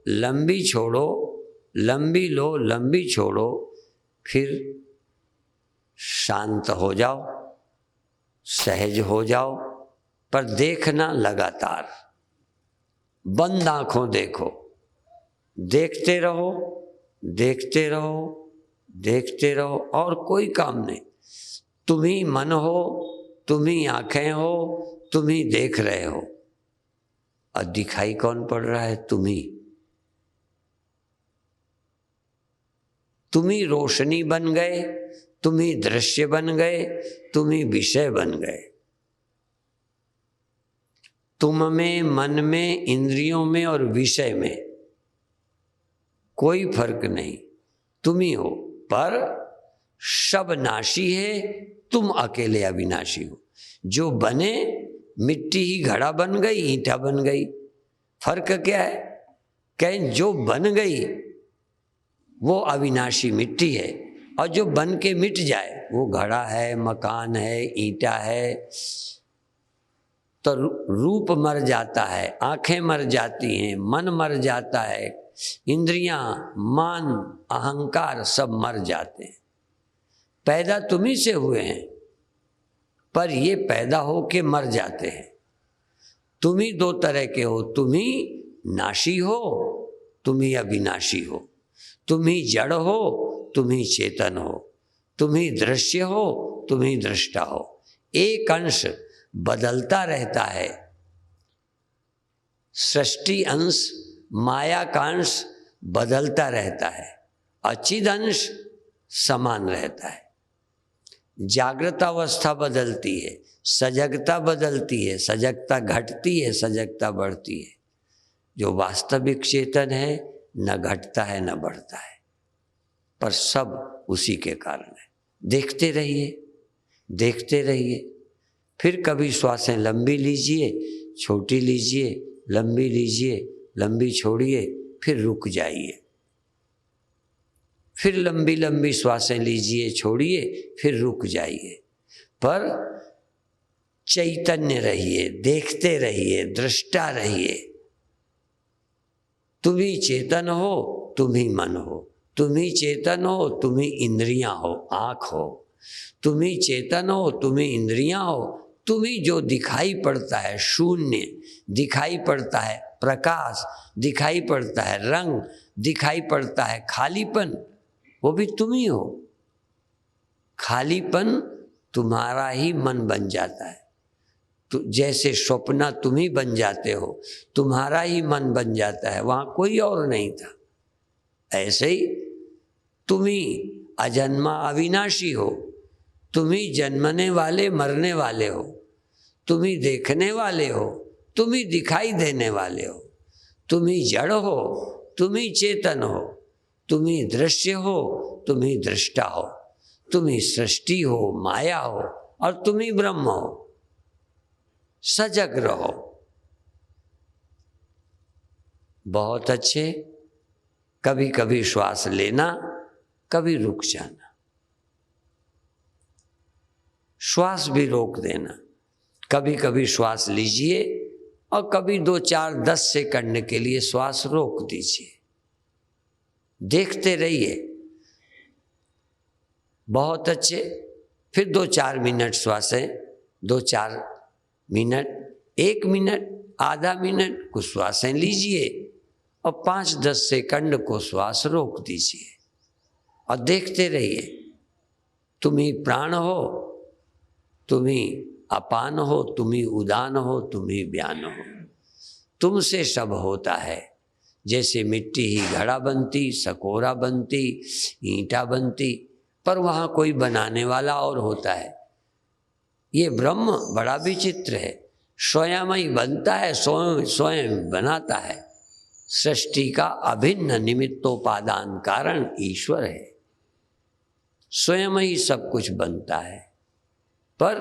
लंबी छोड़ो, लंबी लो, लंबी छोड़ो। फिर शांत हो जाओ, सहज हो जाओ, पर देखना लगातार। बंद आंखों देखो, देखते रहो, देखते रहो, देखते रहो और कोई काम नहीं। तुम ही मन हो, तुम ही आंखें हो, तुम ही देख रहे हो। और दिखाई कौन पड़ रहा है? तुम ही। तुम ही रोशनी बन गए, तुम ही दृश्य बन गए, तुम ही विषय बन गए। तुम में, मन में, इंद्रियों में और विषय में कोई फर्क नहीं, तुम ही हो। पर सब नाशी है, तुम अकेले अविनाशी हो। जो बने, मिट्टी ही घड़ा बन गई, ईंटा बन गई। फर्क क्या है? कहें जो बन गई वो अविनाशी मिट्टी है, और जो बन के मिट जाए वो घड़ा है, मकान है, ईंटा है। तो रूप मर जाता है, आंखें मर जाती हैं, मन मर जाता है, इंद्रियां, मान, अहंकार सब मर जाते हैं। पैदा तुम्ही से हुए हैं, पर ये पैदा हो के मर जाते हैं। तुम ही 2 तरह के हो, तुम ही नाशी हो, तुम ही अविनाशी हो। तुम ही जड़ हो, तुम ही चेतन हो। तुम ही दृश्य हो, तुम ही दृष्टा हो। एक अंश बदलता रहता है, सृष्टि अंश, माया का अंश बदलता रहता है, अचिद अंश समान रहता है। जागृत अवस्था बदलती है, सजगता बदलती है, सजगता घटती है, सजगता बढ़ती है। जो वास्तविक चेतन है न घटता है न बढ़ता है, पर सब उसी के कारण है। देखते रहिए, देखते रहिए। फिर कभी श्वासें लंबी लीजिए, छोटी लीजिए, लंबी लीजिए, लंबी छोड़िए, फिर रुक जाइए। फिर लंबी लंबी श्वासें लीजिए, छोड़िए, फिर रुक जाइए। पर चैतन्य रहिए, देखते रहिए, दृष्टा रहिए। तुम ही चेतन हो, तुम ही मन हो। तुम ही चेतन हो, तुम ही इंद्रियां हो, आँख हो। तुम ही चेतन हो, तुम ही इंद्रियां हो। तुम ही जो दिखाई पड़ता है, शून्य दिखाई पड़ता है, प्रकाश दिखाई पड़ता है, रंग दिखाई पड़ता है, खालीपन, वो भी तुम ही हो। खालीपन तुम्हारा ही मन बन जाता है। तो जैसे स्वप्न तुम ही बन जाते हो, तुम्हारा ही मन बन जाता है, वहाँ कोई और नहीं था। ऐसे ही तुम ही अजन्मा अविनाशी हो। तुम ही जन्मने वाले मरने वाले हो। तुम ही देखने वाले हो, तुम ही दिखाई देने वाले हो। तुम ही जड़ हो, तुम ही चेतन हो। तुम ही दृश्य हो, तुम ही दृष्टा हो। तुम ही सृष्टि हो, माया हो, और तुम ही ब्रह्म हो। सजग रहो। बहुत अच्छे। कभी कभी श्वास लेना, कभी रुक जाना, श्वास भी रोक देना। कभी कभी श्वास लीजिए और कभी 2, 4, 10 सेकंड के लिए श्वास रोक दीजिए। देखते रहिए। बहुत अच्छे। फिर 2, 4 मिनट श्वासें, 2, 4 मिनट, 1 मिनट, आधा मिनट कुछ श्वासें लीजिए और 5, 10 सेकंड को श्वास रोक दीजिए और देखते रहिए। तुम ही प्राण हो, तुम ही अपान हो, तुम ही उदान हो, तुम ही व्यान हो। तुमसे सब होता है। जैसे मिट्टी ही घड़ा बनती, सकोरा बनती, ईंटा बनती, पर वहाँ कोई बनाने वाला और होता है। ये ब्रह्म बड़ा विचित्र है, स्वयं ही बनता है, स्वयं बनाता है। सृष्टि का अभिन्न निमित्तोपादान कारण ईश्वर है, स्वयं ही सब कुछ बनता है, पर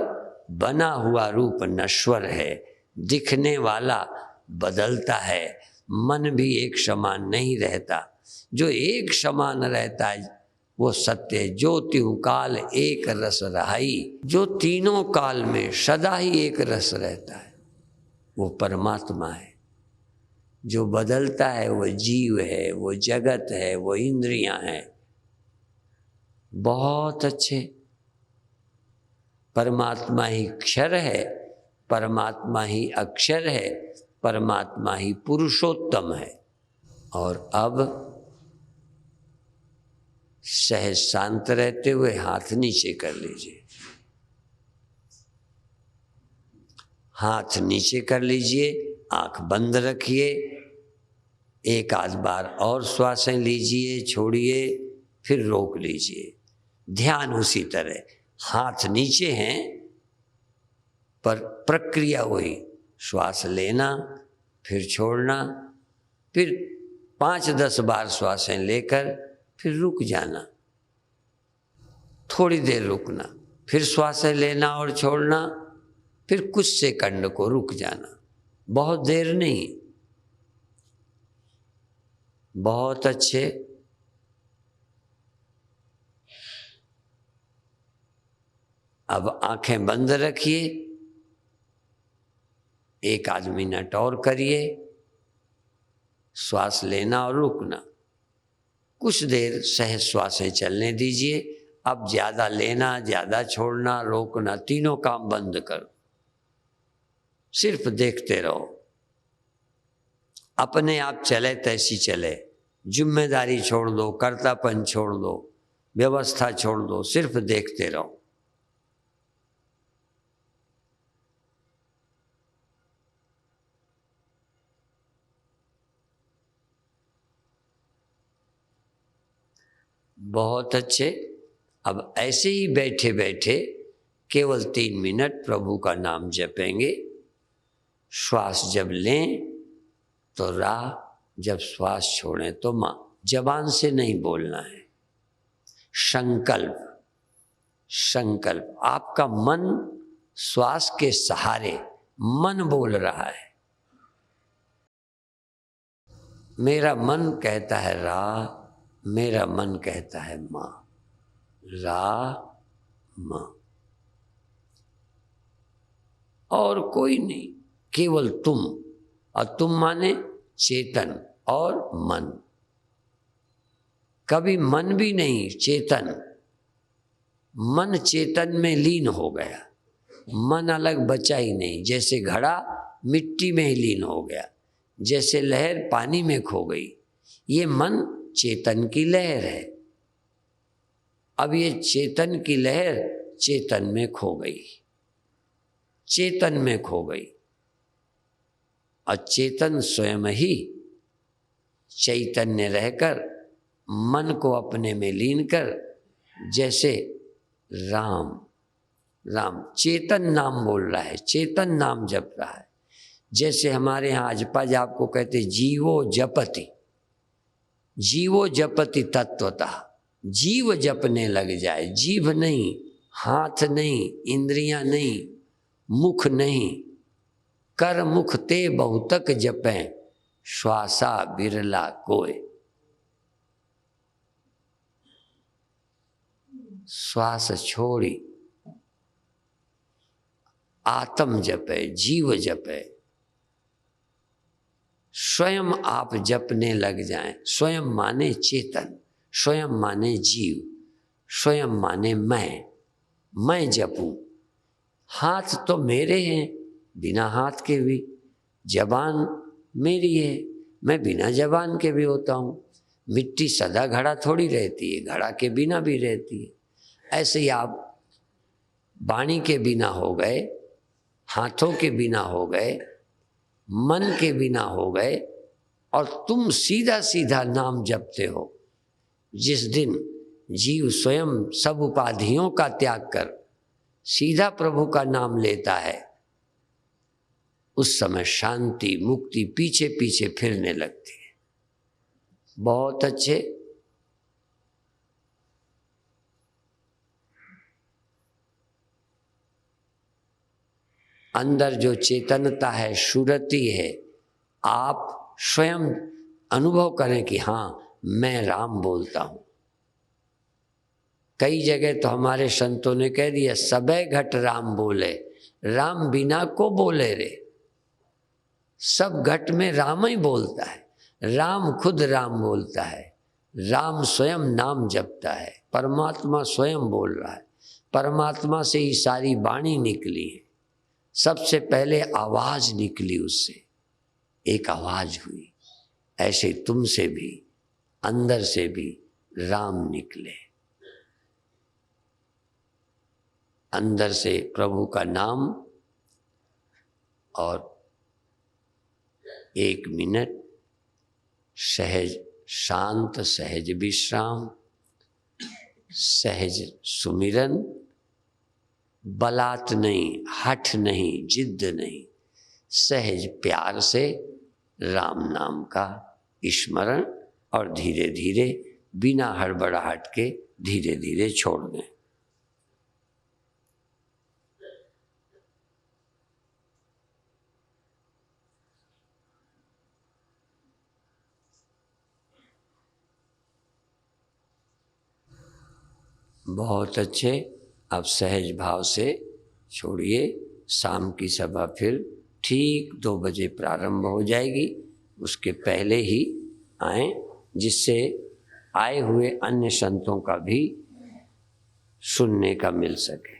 बना हुआ रूप नश्वर है, दिखने वाला बदलता है। मन भी एक समान नहीं रहता, जो एक समान रहता है वो सत्य। जो त्यों काल एक रस रहाई, जो तीनों काल में सदा ही एक रस रहता है वो परमात्मा है। जो बदलता है वो जीव है, वो जगत है, वो इंद्रियां हैं। बहुत अच्छे। परमात्मा ही क्षर है, परमात्मा ही अक्षर है, परमात्मा ही पुरुषोत्तम है। और अब सहज शांत रहते हुए हाथ नीचे कर लीजिए, हाथ नीचे कर लीजिए, आंख बंद रखिए, एक आध बार और श्वासें लीजिए, छोड़िए, फिर रोक लीजिए। ध्यान उसी तरह, हाथ नीचे हैं पर प्रक्रिया वही, श्वास लेना फिर छोड़ना, फिर 5-10 बार श्वासें लेकर फिर रुक जाना, थोड़ी देर रुकना, फिर श्वासें लेना और छोड़ना, फिर कुछ सेकंड को रुक जाना, बहुत देर नहीं। बहुत अच्छे। अब आंखें बंद रखिए, एक आध मिनट और करिए, श्वास लेना और रुकना, कुछ देर सहज श्वासें चलने दीजिए। अब ज़्यादा लेना, ज़्यादा छोड़ना, रोकना, तीनों काम बंद करो, सिर्फ देखते रहो। अपने आप चले तैसी चले, जिम्मेदारी छोड़ दो, कर्तापन छोड़ दो, व्यवस्था छोड़ दो, सिर्फ देखते रहो। बहुत अच्छे। अब ऐसे ही बैठे बैठे केवल 3 मिनट प्रभु का नाम जपेंगे। श्वास जब लें तो रा, जब श्वास छोड़ें तो माँ। जबान से नहीं बोलना है, संकल्प, संकल्प। आपका मन श्वास के सहारे मन बोल रहा है। मेरा मन कहता है रा, मेरा मन कहता है माँ, रा माँ, और कोई नहीं, केवल तुम। और तुम माने चेतन और मन। कभी मन भी नहीं, चेतन। मन चेतन में लीन हो गया, मन अलग बचा ही नहीं। जैसे घड़ा मिट्टी में ही लीन हो गया, जैसे लहर पानी में खो गई। ये मन चेतन की लहर है। अब ये चेतन की लहर चेतन में खो गई, चेतन में खो गई। और चेतन स्वयं ही चैतन्य रहकर मन को अपने में लीन कर, जैसे राम, राम चेतन नाम बोल रहा है, चेतन नाम जप रहा है। जैसे हमारे यहाँ अजपा जाप को कहते जीवो जपति, जीवो जपति तत्वतः। जीव जपने लग जाए, जीभ नहीं, हाथ नहीं, इंद्रियां नहीं, मुख नहीं। कर मुख ते बहुतक जपें, श्वासा बिरला कोय। श्वास छोड़ी, आत्म जपे, जीव जपे। स्वयं आप जपने लग जाएं। स्वयं माने चेतन, स्वयं माने जीव, स्वयं माने मैं जपूं। हाथ तो मेरे हैं, बिना हाथ के भी। जबान मेरी है, मैं बिना जबान के भी होता हूँ। मिट्टी सदा घड़ा थोड़ी रहती है, घड़ा के बिना भी रहती है। ऐसे ही आप वाणी के बिना हो गए, हाथों के बिना हो गए, मन के बिना हो गए, और तुम सीधा सीधा नाम जपते हो। जिस दिन जीव स्वयं सब उपाधियों का त्याग कर सीधा प्रभु का नाम लेता है, उस समय शांति मुक्ति पीछे पीछे फिरने लगती है। बहुत अच्छे। अंदर जो चेतनता है, शुरति है, आप स्वयं अनुभव करें कि हाँ मैं राम बोलता हूं। कई जगह तो हमारे संतों ने कह दिया सबे घट राम बोले, राम बिना को बोले रे। सब घट में राम ही बोलता है, राम खुद राम बोलता है, राम स्वयं नाम जपता है, परमात्मा स्वयं बोल रहा है, परमात्मा से ही सारी वाणी निकली है। सबसे पहले आवाज निकली, उससे एक आवाज हुई। ऐसे तुमसे भी अंदर से भी राम निकले। अंदर से प्रभु का नाम। और 1 मिनट सहज शांत, सहज विश्राम, सहज सुमिरन। बलात् नहीं, हठ नहीं, जिद्द नहीं, सहज प्यार से राम नाम का स्मरण, और धीरे धीरे बिना हड़बड़ाहट के धीरे धीरे छोड़ दें। बहुत अच्छे। अब सहज भाव से छोड़िए। शाम की सभा फिर ठीक 2 बजे प्रारंभ हो जाएगी। उसके पहले ही आएं, जिससे आए हुए अन्य संतों का भी सुनने का मिल सके।